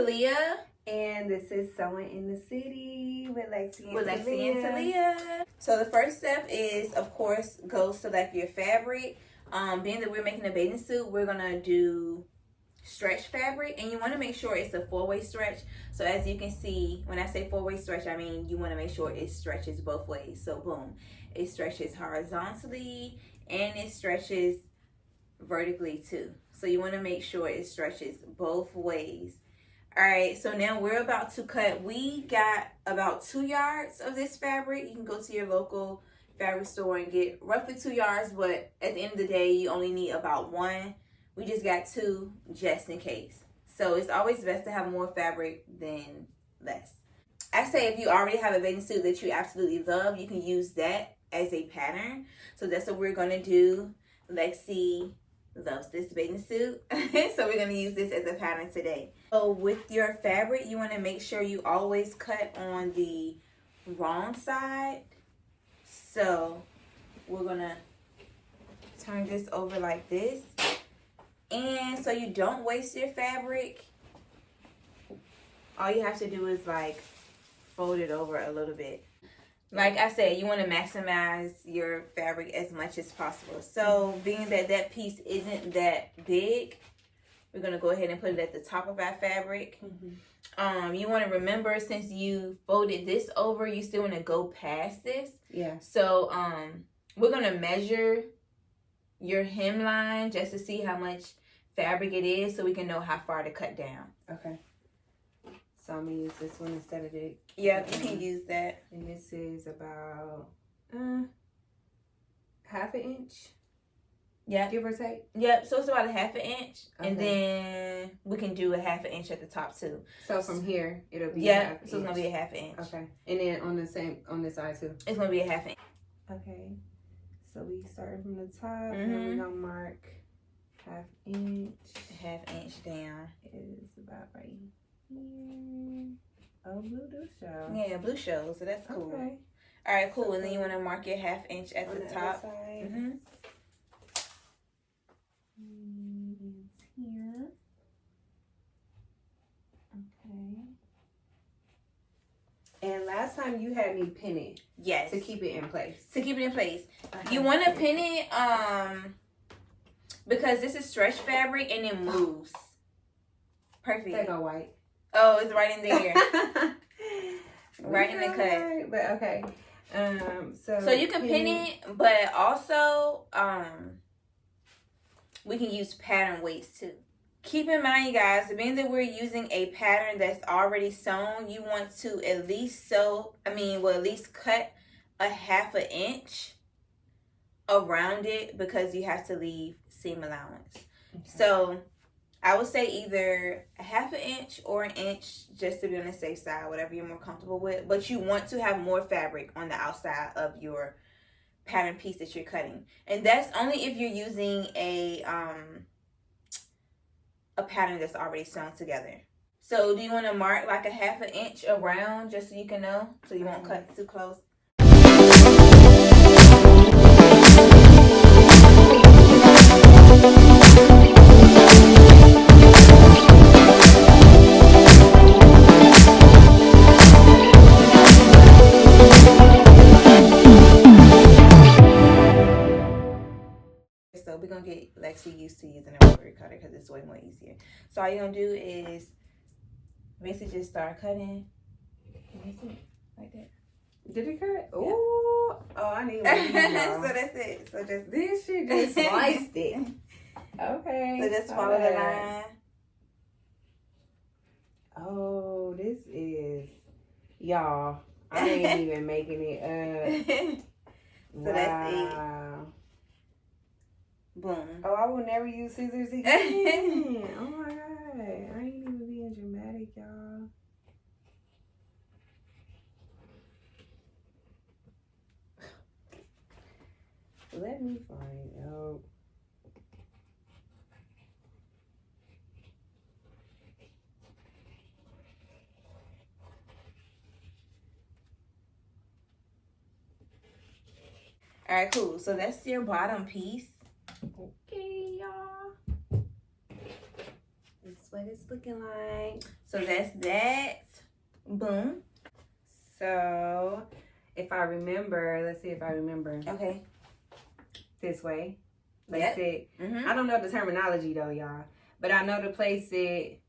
Talia. And this is Sewing in the City with Lexxy and Talia. So the first step is, of course, go select your fabric. Being that we're making a bathing suit, we're going to do stretch fabric, and you want to make sure it's a 4-way stretch. So as you can see, when I say 4-way stretch, I mean you want to make sure it stretches both ways. So boom, it stretches horizontally and it stretches vertically too. So you want to make sure it stretches both ways. All right, so now we're about to cut. We got about 2 yards of this fabric. You can go to your local fabric store and get roughly 2 yards, but at the end of the day, you only need about 1. We just got 2 just in case. So it's always best to have more fabric than less. I say if you already have a bathing suit that you absolutely love, you can use that as a pattern. So that's what we're going to do. Lexi loves this bathing suit. So we're going to use this as a pattern today. So with your fabric, you want to make sure you always cut on the wrong side. So we're going to turn this over like this. And so you don't waste your fabric, all you have to do is like fold it over a little bit. Like I said, you want to maximize your fabric as much as possible. So being that that piece isn't that big, we're going to go ahead and put it at the top of our fabric. You want to remember, since you folded this over, you still want to go past this. Yeah. So we're going to measure your hemline just to see how much fabric it is, so we can know how far to cut down. Okay. So I'm gonna use this one instead of it. Yeah, you can use that. And this is about half an inch. Yeah. Give or take. Yep. So it's about a half an inch, okay. And then we can do a half an inch at the top too. So from here, it'll be yeah. A half So it's gonna be a half an inch. Okay. And then on this side too. It's gonna be a half an inch. Okay. So we start from the top, and we're gonna mark half inch. Half inch down. Is about right here. Oh, blue do show. Yeah, blue shows, so that's cool. Okay. All right, cool. And then you want to mark your half inch at the top. Side. Here. Okay. And last time you had me pin it. Yes. To keep it in place. To keep it in place. Okay. You want to pin it because this is stretch fabric and it moves. Perfect. They go white. Oh, it's right in there. Right in the cut. Right, but okay. So you can pin it, but also we can use pattern weights too. Keep in mind, you guys, being that we're using a pattern that's already sewn, you want to at least at least cut a half an inch around it, because you have to leave seam allowance. Okay. So I would say either a half an inch or an inch, just to be on the safe side, whatever you're more comfortable with. But you want to have more fabric on the outside of your pattern piece that you're cutting. And that's only if you're using a pattern that's already sewn together. So do you want to mark like a half an inch around, just so you can know, so you won't cut too close? So we're going to get Lexi used to using a rotary cutter because it's way more easier. So all you're going to do is basically just start cutting. Like that. Did it cut? Yeah. Ooh. Oh, I need one. So that's it. So just this shit just sliced it. Okay. So just follow the line. Oh, this is, y'all, I ain't even making it up. So that's it. Boom. Oh, I will never use scissors again. Oh my god. I ain't even being dramatic, y'all. Let me find out. All right, cool. So that's your bottom piece. Okay, y'all. This is what it's looking like. So that's that. Boom. So if I remember, let's see if I remember. Okay. This way. Yep. Place it. Mm-hmm. I don't know the terminology though, y'all. But I know to place it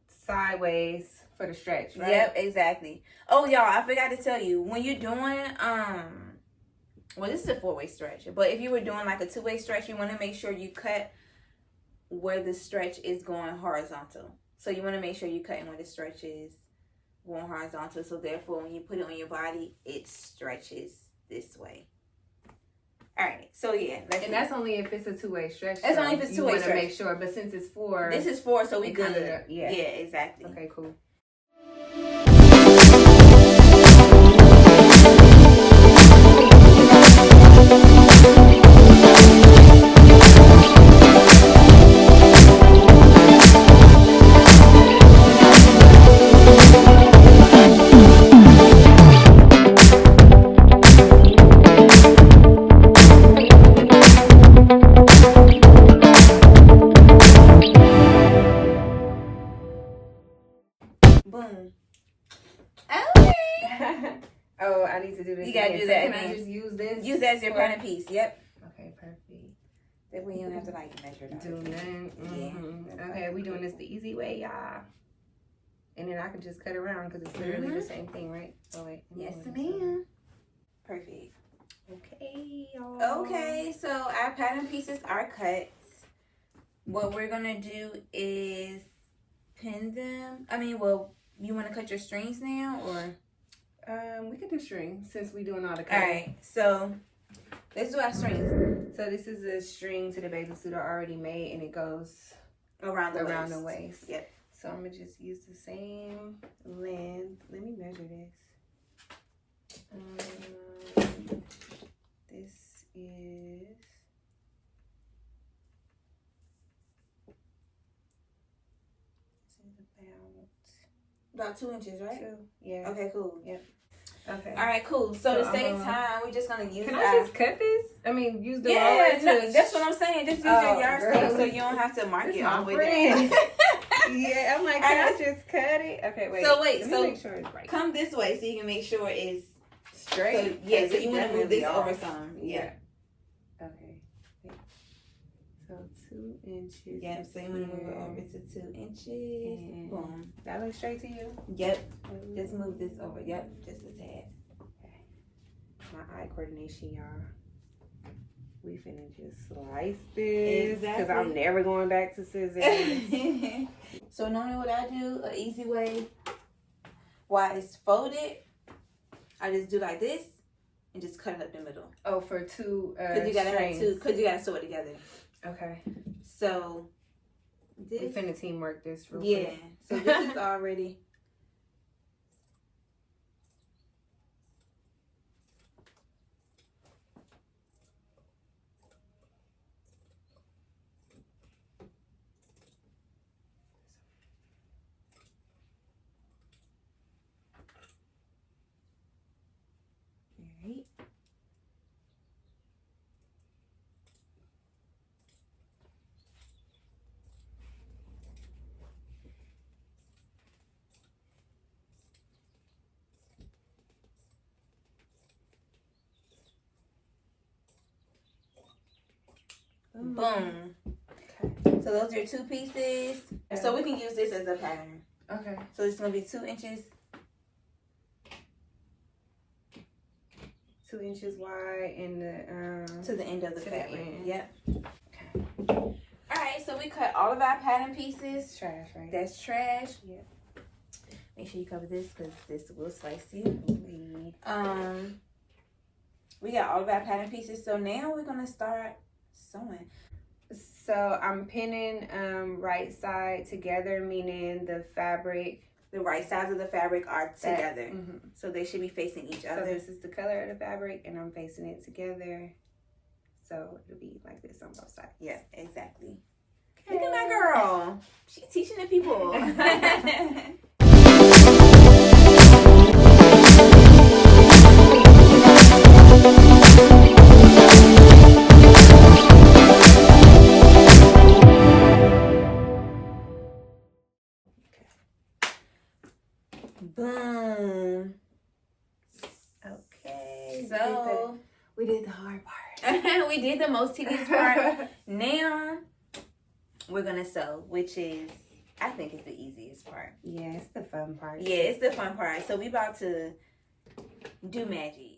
sideways for the stretch, right? Yep, exactly. Oh, y'all, I forgot to tell you. When you're doing, well, this is a 4-way stretch. But if you were doing like a 2-way stretch, you want to make sure you cut where the stretch is going horizontal. So you want to make sure you cut in where the stretch is going horizontal. So therefore, when you put it on your body, it stretches this way. All right. So yeah. And that's only if it's a 2-way stretch. That's only if it's 2-way stretch. You want to make sure. But since it's 4. This is 4, so we good. Yeah, exactly. Okay, cool. Boom. Okay. Oh, I need to do this. You gotta again. do that Can again. I just use this? Use that as your pattern piece. Yep. Okay, perfect. That way you don't have to like measure it out. Do that. Mm-hmm. Yeah. Okay, we doing this the easy way, y'all. And then I can just cut around because it's literally the same thing, right? Oh wait. Yes, ma'am. Perfect. Okay, y'all. Okay, so our pattern pieces are cut. What we're gonna do is pin them. I mean, well, you want to cut your strings now, or? We could do string since we doing all the All cutting. right, so let's do our strings. So this is a string to the bathing suit I already made, and it goes around the waist. Yep. So I'm gonna just use the same length. Let me measure this. This is About 2 inches, right? 2. Yeah. Okay, cool. Yep. Okay. All right, cool. So to So save I'm time, we're just gonna use. Can I just cut this? I mean, use the Yeah, roller no, that's what I'm saying. Just use your yardstick girl. so you don't have to mark This it my all the way friend. down. Yeah, I'm like, can I just cut it? Okay, wait. So wait, Let so me make sure it's right. Come this way so you can make sure it's Straight. So, yeah, so It's you want to move definitely this off. over some. Yeah. Okay. Wait. So 2 inches. Yeah, so you want to move it over to 2 inches. And Boom. that looks straight to you? Yep. Just move this over. Yep. Just a tad. My eye coordination, y'all. We finna just slice this. Exactly. Because I'm never going back to scissors. So normally what I do, an easy way, while it's folded, I just do like this and just cut it up the middle. Oh, for 2 Because you gotta strings. have 2. Because you gotta sew it together. Okay. So this. We finna teamwork this real Yeah. quick. So this is already. Alright. Boom. Okay. So those are your 2 pieces. So we can use this as a pattern. Okay. So it's gonna be 2 inches. 2 inches wide and the To the end of the to the fabric. end. Yep. Okay. Alright, so we cut all of our pattern pieces. It's trash, right? That's trash. Yeah. Make sure you cover this because this will slice you. We got all of our pattern pieces. So now we're gonna start sewing. So I'm pinning right side together, meaning the fabric. The right sides of the fabric are together. Mm-hmm. So they should be facing each So other. this is the color of the fabric, and I'm facing it together. So it'll be like this on both sides. Yeah, exactly. Look at my girl. She's teaching the people. Boom. Okay, so we did the hard part. we did the most tedious part. Now we're gonna sew, which is, I think, it's the easiest part. Yeah, it's the fun part. Yeah, it's the fun part. So we about to do magic.